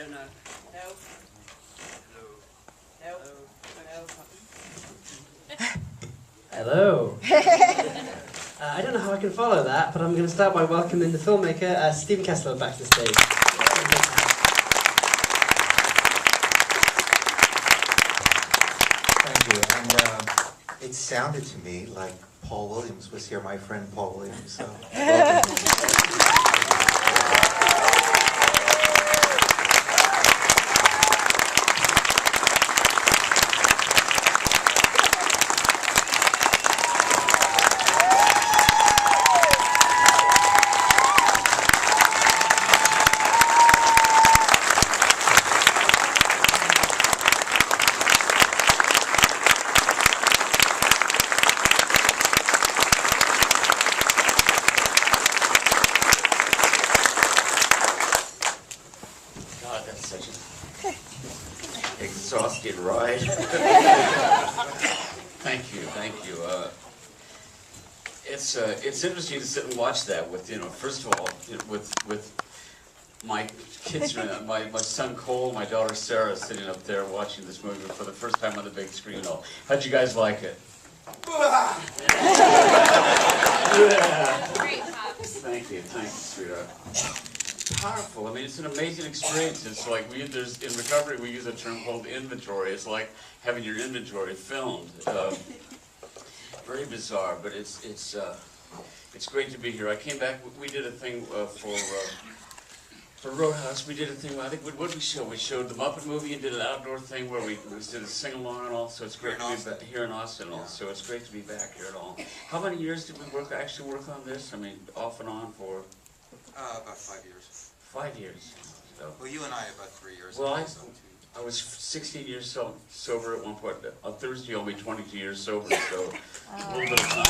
don't know. No. Hello. Hello. I don't know how I can follow that, but I'm going to start by welcoming the filmmaker, Stephen Kessler, back to the stage. Thank you. And it sounded to me like Paul Williams was here, my friend Paul Williams. So welcome. Exhausted ride. Thank you. It's interesting to sit and watch that with, first of all, with my kids, my son Cole, my daughter Sarah sitting up there watching this movie for the first time on the big screen. How'd you guys like it? Great pops. Thank you, sweetheart. Powerful. I mean, it's an amazing experience. It's like in recovery we use a term called inventory. It's like having your inventory filmed. Very bizarre, but it's great to be here. I came back. We did a thing for Roadhouse. We did a thing. I think what did we show? We showed the Muppet movie and did an outdoor thing where we did a sing along and all. So it's great to be back here in Austin. Yeah. So it's great to be back here at all. How many years did we actually work on this? I mean, off and on for. About 5 years. 5 years. So. Well, you and I about 3 years. Well, I was 16 years sober at one point. On Thursday, I'll be 22 years sober, so a little bit of time.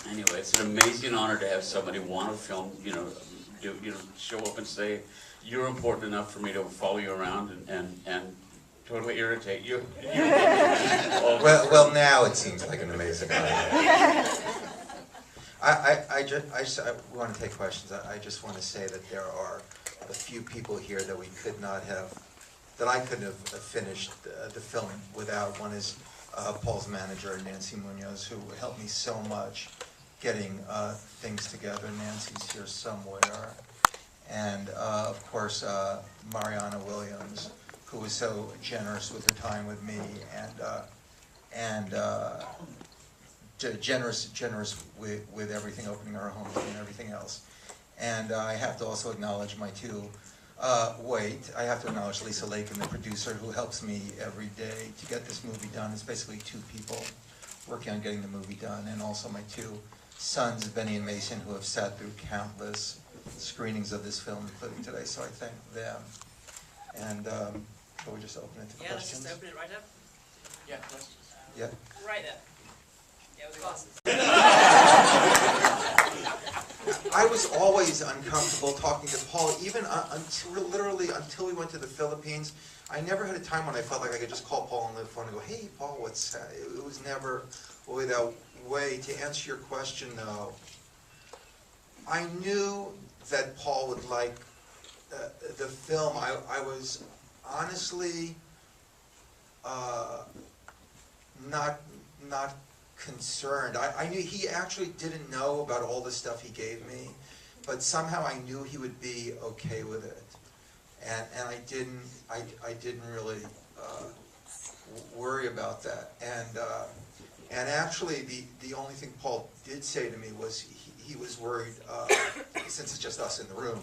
Anyway, it's an amazing honor to have somebody want to film, show up and say, you're important enough for me to follow you around and totally irritate you. Well, now it seems like an amazing honor. I want to take questions. I just want to say that there are a few people here that I couldn't have finished the film without. One is Paul's manager, Nancy Munoz, who helped me so much getting things together. Nancy's here somewhere. And of course, Mariana Williams, who was so generous with her time with me and generous with everything, opening our home and everything else. And I have to also acknowledge my two, I have to acknowledge Lisa Lakin, the producer, who helps me every day to get this movie done. It's basically two people working on getting the movie done, and also my two sons, Benny and Mason, who have sat through countless screenings of this film, including today, so I thank them. And shall we just open it to questions? Yeah, let's just open it right up. Yeah, questions. Yeah. Right there. Yeah, with the glasses. I was always uncomfortable talking to Paul, even until we went to the Philippines. I never had a time when I felt like I could just call Paul on the phone and go, "Hey, Paul, what's?" It was never that way. To answer your question, though, I knew that Paul would like the film. I was honestly not concerned. I knew he actually didn't know about all the stuff he gave me, but somehow I knew he would be okay with it, and I didn't really worry about that. And actually the only thing Paul did say to me was he was worried, since it's just us in the room,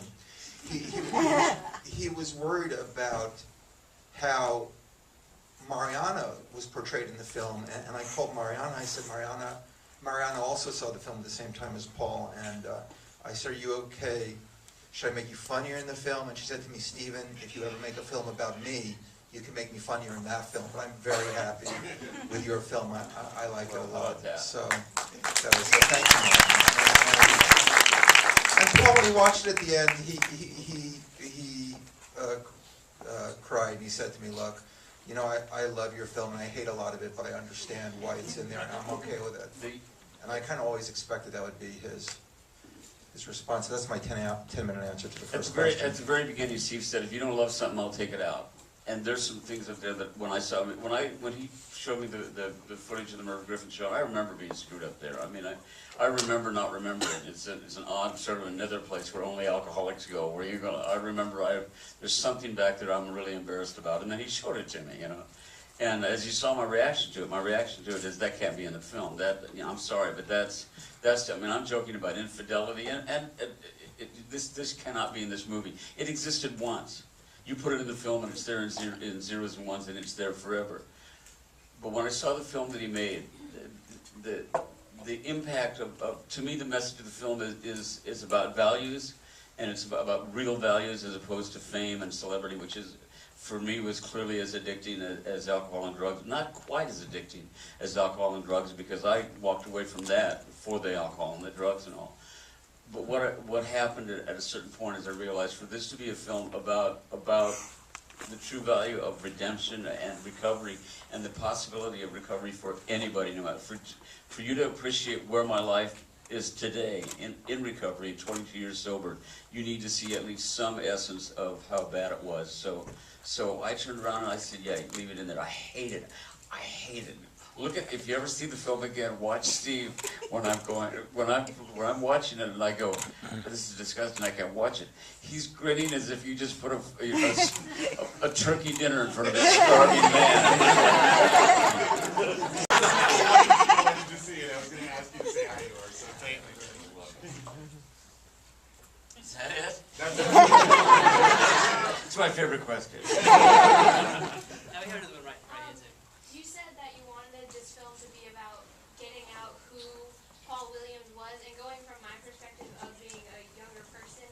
he was worried about how Mariana was portrayed in the film, and I called Mariana. I said, Mariana also saw the film at the same time as Paul, and I said, "Are you okay? Should I make you funnier in the film?" And she said to me, "Stephen, if you ever make a film about me, you can make me funnier in that film, but I'm very happy with your film. I like it a lot." So thank you, Mariana. And Paul, when he watched it at the end, he cried, and he said to me, "Look, I love your film, and I hate a lot of it, but I understand why it's in there, and I'm okay with it." And I kind of always expected that would be his his response. That's my 10-minute answer to the At first the very, question. at the very beginning, Steve said, if you don't love something, I'll take it out. And there's some things up there that when I saw, when he showed me the footage of the Merv Griffin show, I remember being screwed up there. I mean, I remember not remembering. It's an odd sort of another place where only alcoholics go, where you're gonna, I remember there's something back there I'm really embarrassed about. And then he showed it to me, you know. And as you saw my reaction to it is that can't be in the film. That, you know, I'm sorry, but that's, I mean, I'm joking about infidelity, and this cannot be in this movie. It existed once. You put it in the film and it's there in zeros and ones and it's there forever. But when I saw the film that he made, the impact of to me, the message of the film is about values, and it's about real values as opposed to fame and celebrity, which is, for me, was clearly as addicting as alcohol and drugs. Not quite as addicting as alcohol and drugs, because I walked away from that for the alcohol and the drugs and all. But what happened at a certain point is I realized for this to be a film about the true value of redemption and recovery and the possibility of recovery for anybody, no matter, for you to appreciate where my life is today in recovery, 22 years sober, you need to see at least some essence of how bad it was. So I turned around and I said, yeah, leave it in there. I hate it. I hate it. Look at, if you ever see the film again, watch Steve when I'm watching it and I go, this is disgusting, I can't watch it. He's grinning as if you just put a turkey dinner in front of a starving man. I wanted to see it. I was going to ask you to say hi to her, so thank you. Is that it? That's it. It's my favorite question. Now we heard the one right answer. You said that you wanted this film to be about getting out who Paul Williams was, and going from my perspective of being a younger person,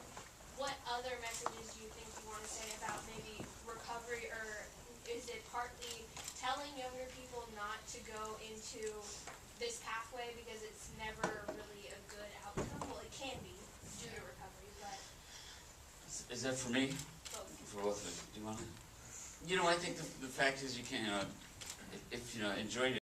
what other messages do you think you want to say about maybe recovery, or is it partly telling younger people not to go into this pathway because it's never really a good outcome? Well, it can be due to recovery, but Is that for me? both. For both of you? Do you want to? You know, I think the fact is you can't, if you know, enjoy